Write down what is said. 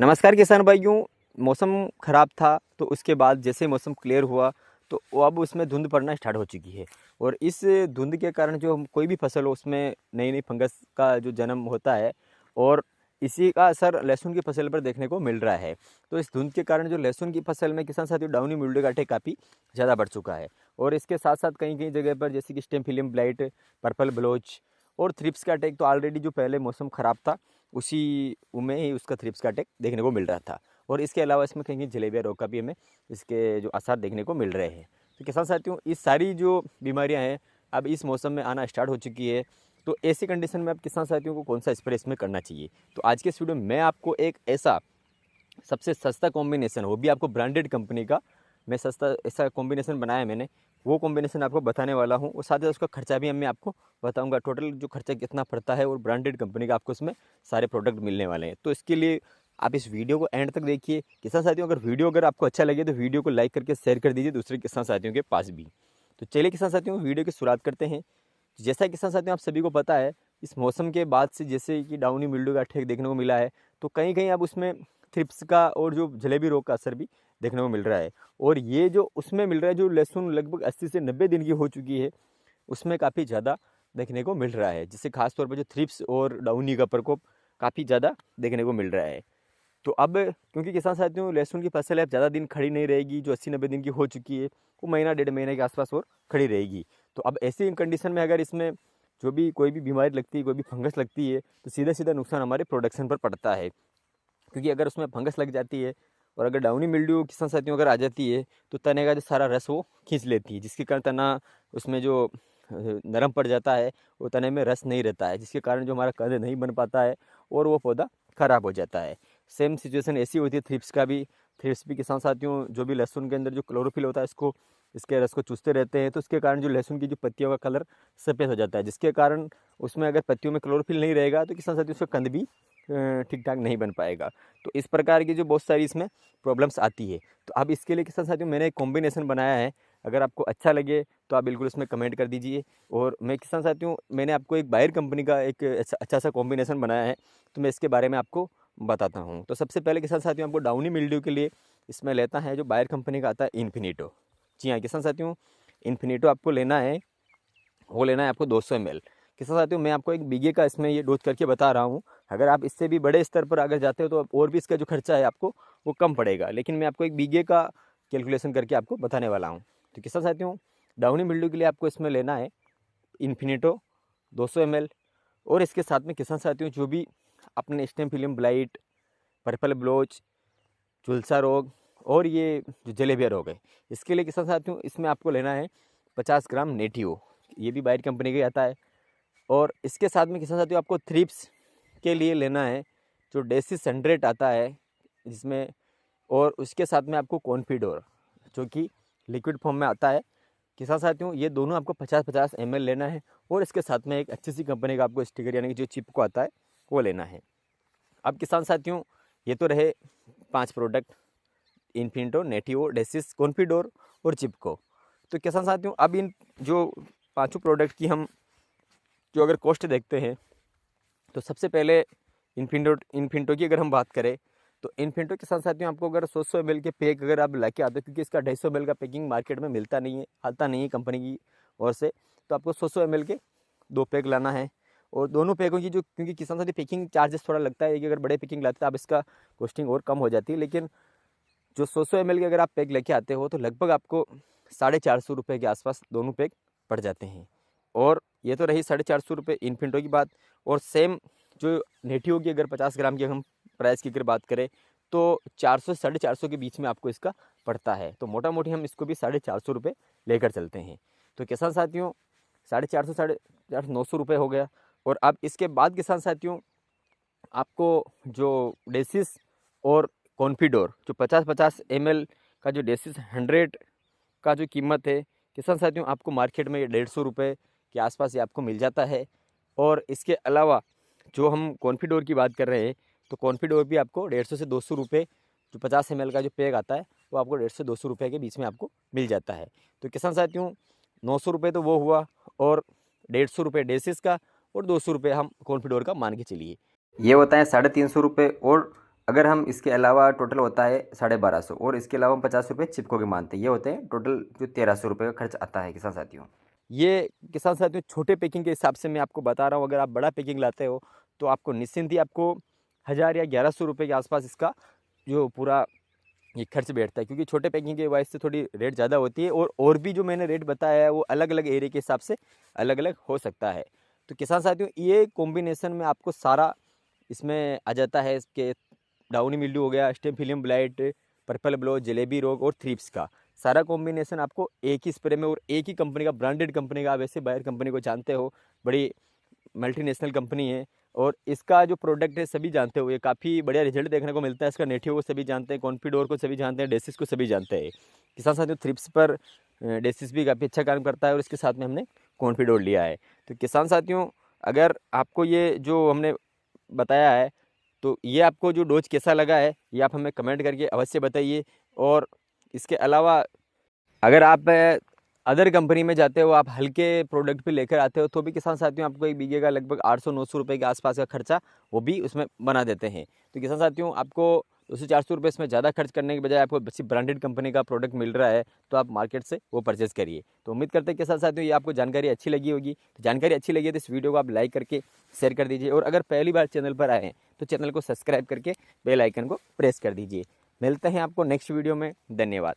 नमस्कार किसान भाइयों। मौसम ख़राब था तो उसके बाद जैसे मौसम क्लियर हुआ तो वो अब उसमें धुंध पड़ना स्टार्ट हो चुकी है। और इस धुंध के कारण जो हम कोई भी फसल हो उसमें नई नई फंगस का जो जन्म होता है और इसी का असर लहसुन की फसल पर देखने को मिल रहा है। तो इस धुंध के कारण जो लहसुन की फसल में किसान साथियों डाउनी मिल्ड्यू का अटैक काफ़ी ज़्यादा बढ़ चुका है। और इसके साथ साथ कहीं कहीं जगह पर जैसे कि स्टेम फिलियम ब्लाइट, पर्पल ब्लोच और थ्रिप्स का अटैक तो ऑलरेडी जो पहले मौसम ख़राब था उसी में ही उसका थ्रिप्स का अटैक देखने को मिल रहा था। और इसके अलावा इसमें कहीं जलेबिया रोग का भी हमें इसके जो आसार देखने को मिल रहे हैं। तो किसान साथियों, इस सारी जो बीमारियां हैं अब इस मौसम में आना स्टार्ट हो चुकी है। तो ऐसी कंडीशन में अब किसान साथियों को कौन सा स्प्रे इसमें करना चाहिए, तो आज के इस वीडियो में मैं आपको एक ऐसा सबसे सस्ता कॉम्बिनेशन, वो भी आपको ब्रांडेड कंपनी का मैं सस्ता ऐसा कॉम्बिनेशन बनाया मैंने, वो कॉम्बिनेशन आपको बताने वाला हूँ। और साथ ही उसका खर्चा भी मैं आपको बताऊंगा, टोटल जो खर्चा कितना पड़ता है और ब्रांडेड कंपनी का आपको इसमें सारे प्रोडक्ट मिलने वाले हैं। तो इसके लिए आप इस वीडियो को एंड तक देखिए। किसान साथियों, अगर आपको अच्छा लगे तो वीडियो को लाइक करके शेयर कर दीजिए दूसरे किसान साथियों के पास भी। तो चलिए किसान साथियों, वीडियो की शुरुआत करते हैं। जैसा किसान साथियों आप सभी को पता है, इस मौसम के बाद से जैसे कि डाउनी मिल्ड्यू का अटैक देखने को मिला है, तो कहीं कहीं अब उसमें थ्रिप्स का और जो जलेबी रोग का असर भी देखने को मिल रहा है। और ये जो उसमें मिल रहा है, जो लहसुन लगभग 80 से 90 दिन की हो चुकी है, उसमें काफ़ी ज़्यादा देखने को मिल रहा है, जिससे खासतौर पर जो थ्रिप्स और डाउनी का प्रकोप काफ़ी ज़्यादा देखने को मिल रहा है। तो अब क्योंकि किसान साथियों लहसुन की फसल अब ज़्यादा दिन खड़ी नहीं रहेगी, जो 80-90 दिन की हो चुकी है वो महीना डेढ़ महीने के आसपास और खड़ी रहेगी। तो अब ऐसी कंडीशन में अगर इसमें जो भी कोई भी बीमारी लगती है, कोई भी फंगस लगती है, तो सीधा सीधा नुकसान हमारे प्रोडक्शन पर पड़ता है। क्योंकि अगर उसमें फंगस लग जाती है और अगर डाउनी मिल्ड्यू किसान साथियों अगर आ जाती है, तो तने का जो सारा रस वो खींच लेती है, जिसके कारण तना उसमें जो नरम पड़ जाता है, वो तने में रस नहीं रहता है, जिसके कारण जो हमारा कंद नहीं बन पाता है और वो पौधा ख़राब हो जाता है। सेम सिचुएशन ऐसी होती है थ्रिप्स का भी। थ्रिप्स भी किसान साथियों जो भी लहसुन के अंदर जो क्लोरोफिल होता है इसको, इसके रस को चूसते रहते हैं, तो इसके कारण जो लहसुन की जो पत्तियों का कलर सफ़ेद हो जाता है, जिसके कारण उसमें अगर पत्तियों में क्लोरोफिल नहीं रहेगा तो किसान साथियों उसका कंद भी ठीक ठाक नहीं बन पाएगा। तो इस प्रकार की जो बहुत सारी इसमें प्रॉब्लम्स आती है। तो अब इसके लिए किसान साथियों मैंने एक कॉम्बिनेशन बनाया है, अगर आपको अच्छा लगे तो आप बिल्कुल इसमें कमेंट कर दीजिए। और मैं किसान साथियों मैंने आपको एक बायर कंपनी का एक अच्छा सा कॉम्बिनेशन बनाया है, तो मैं इसके बारे में आपको बताता हूँ। तो सबसे पहले किसान साथियों आपको डाउनी मिल्ड्यू के लिए इसमें लेता है जो बायर कंपनी का आता है इन्फिनीटो। जी हाँ किसान साथियों, इन्फिनीटो आपको लेना है, वो लेना है आपको 200 ml। किसान साथियों मैं आपको एक बीघे का इसमें ये डोज करके बता रहा हूँ। अगर आप इससे भी बड़े स्तर पर अगर जाते हो तो और भी इसका जो खर्चा है आपको वो कम पड़ेगा, लेकिन मैं आपको एक बीघे का कैलकुलेशन करके आपको बताने वाला हूँ। तो किसान साथियों डाउनी मिल्ड्यू के लिए आपको इसमें लेना है इन्फिनीटो 200 ml। और इसके साथ में किसान साथियों जो भी अपने स्टेम फिलियम ब्लाइट, पर्पल ब्लोच, झुलसा रोग और ये जो जलेबिया रोग है, इसके लिए किसान साथियों इसमें आपको लेना है 50 ग्राम नेटियो, ये भी बायर कंपनी का ही आता है। और इसके साथ में किसान साथियों आपको थ्रिप्स के लिए लेना है जो डेसिस 100 आता है जिसमें, और उसके साथ में आपको कॉन्फिडोर जो कि लिक्विड फॉर्म में आता है। किसान साथियों ये दोनों आपको 50-50 ml लेना है। और इसके साथ में एक अच्छी सी कंपनी का आपको स्टिकर यानी कि जो चिप को आता है वो लेना है। अब किसान साथियों ये तो रहे 5 प्रोडक्ट, इन्फिनिटो, नेटिवो, डेसिस, कॉन्फिडोर और चिपको। तो किसान साथियों अब इन जो पाँचों प्रोडक्ट की हम जो अगर कॉस्ट देखते हैं, तो सबसे पहले इन्फिनिटो की अगर हम बात करें तो इन्फिनिटो के साथ साथियों आपको अगर 100 ml के पैक अगर आप लेके आते हो, क्योंकि इसका 250 ml का पैकिंग मार्केट में मिलता नहीं है, आता नहीं है कंपनी की ओर से, तो आपको 100 ml के 2 पैक लाना है। और दोनों पैकों की जो, क्योंकि किसान साथी पैकिंग चार्जेस थोड़ा लगता है कि अगर बड़े पैकिंग लाते हैं आप इसका कॉस्टिंग और कम हो जाती है, लेकिन जो 100 ml के अगर आप पैक लेके आते हो तो लगभग आपको 450 रुपये के आसपास दोनों पैक पड़ जाते हैं। और ये तो रही 450 रुपये इन्फिनिटो की बात। और सेम जो नेटिव की अगर 50 ग्राम की हम प्राइस की अगर बात करें तो 400 से 450 के बीच में आपको इसका पड़ता है। तो मोटा मोटी हम इसको भी 450 रुपये लेकर चलते हैं। तो किसान साथियों 450 900 रुपये हो गया। और अब इसके बाद किसान साथियों आपको जो डेसिस और कॉन्फिडोर जो 50-50 ml का जो डेसिस 100 का जो कीमत है किसान साथियों आपको मार्केट में 150 रुपये के आसपास ये आपको मिल जाता है। और इसके अलावा जो हम कॉन्फिडोर की बात कर रहे हैं तो कॉन्फिडोर भी आपको 150 से 200 रुपये, जो 50 ml का जो पैक आता है वो आपको 150 से 200 रुपये के बीच में आपको मिल जाता है। तो किसान साथियों 900 रुपये तो वो हुआ, और 150 रुपये डेसिस का और 200 रुपये हम कॉन्फिडोर का मान के चलिए, ये होता है 350 रुपये। और अगर हम इसके अलावा टोटल होता है 1250 और इसके अलावा हम 50 रुपये चिपको के मानते हैं, ये होते हैं टोटल जो 1300 रुपये का खर्च आता है किसान साथियों। ये किसान साथियों छोटे पैकिंग के हिसाब से मैं आपको बता रहा हूँ। अगर आप बड़ा पैकिंग लाते हो तो आपको निश्चिंत ही आपको 1000 या 1100 रुपये के आसपास इसका जो पूरा ये खर्च बैठता है, क्योंकि छोटे पैकिंग के वजह से थोड़ी रेट ज़्यादा होती है और भी जो मैंने रेट बताया है वो अलग अलग एरिया के हिसाब से अलग अलग हो सकता है। तो किसान साथियों ये कॉम्बिनेशन में आपको सारा इसमें आ जाता है, इसके डाउनी मिल्ड्यू हो गया, stemphylium blight, purple blotch, jalebi रोग और थ्रिप्स का सारा कॉम्बिनेशन आपको एक ही स्प्रे में और एक ही कंपनी का, ब्रांडेड कंपनी का। आप वैसे बायर कंपनी को जानते हो, बड़ी मल्टीनेशनल कंपनी है और इसका जो प्रोडक्ट है सभी जानते हो, ये काफ़ी बढ़िया रिजल्ट देखने को मिलता है। इसका नेटिव को सभी जानते हैं, कॉन्फिडोर को सभी जानते हैं, डेसिस को सभी जानते हैं। किसान साथियों थ्रिप्स पर डेसिस भी काफ़ी अच्छा काम करता है और इसके साथ में हमने कॉन्फिडोर लिया है। तो किसान साथियों अगर आपको ये जो हमने बताया है तो ये आपको जो डोज कैसा लगा है ये आप हमें कमेंट करके अवश्य बताइए। और इसके अलावा अगर आप अदर कंपनी में जाते हो, आप हल्के प्रोडक्ट भी लेकर आते हो, तो भी किसान साथियों आपको एक बीघे का लगभग 800-900 रुपये के आसपास का खर्चा वो भी उसमें बना देते हैं। तो किसान साथियों आपको 200-400 रुपये इसमें ज़्यादा खर्च करने के बजाय आपको सिर्फ ब्रांडेड कंपनी का प्रोडक्ट मिल रहा है, तो आप मार्केट से वो परचेज़ करिए। तो उम्मीद करते हैं किसान साथियों ये आपको जानकारी अच्छी लगी होगी। तो जानकारी अच्छी लगी है तो इस वीडियो को आप लाइक करके शेयर कर दीजिए और अगर पहली बार चैनल पर आए हैं तो चैनल को सब्सक्राइब करके बेल आइकन को प्रेस कर दीजिए। मिलते हैं आपको नेक्स्ट वीडियो में। धन्यवाद।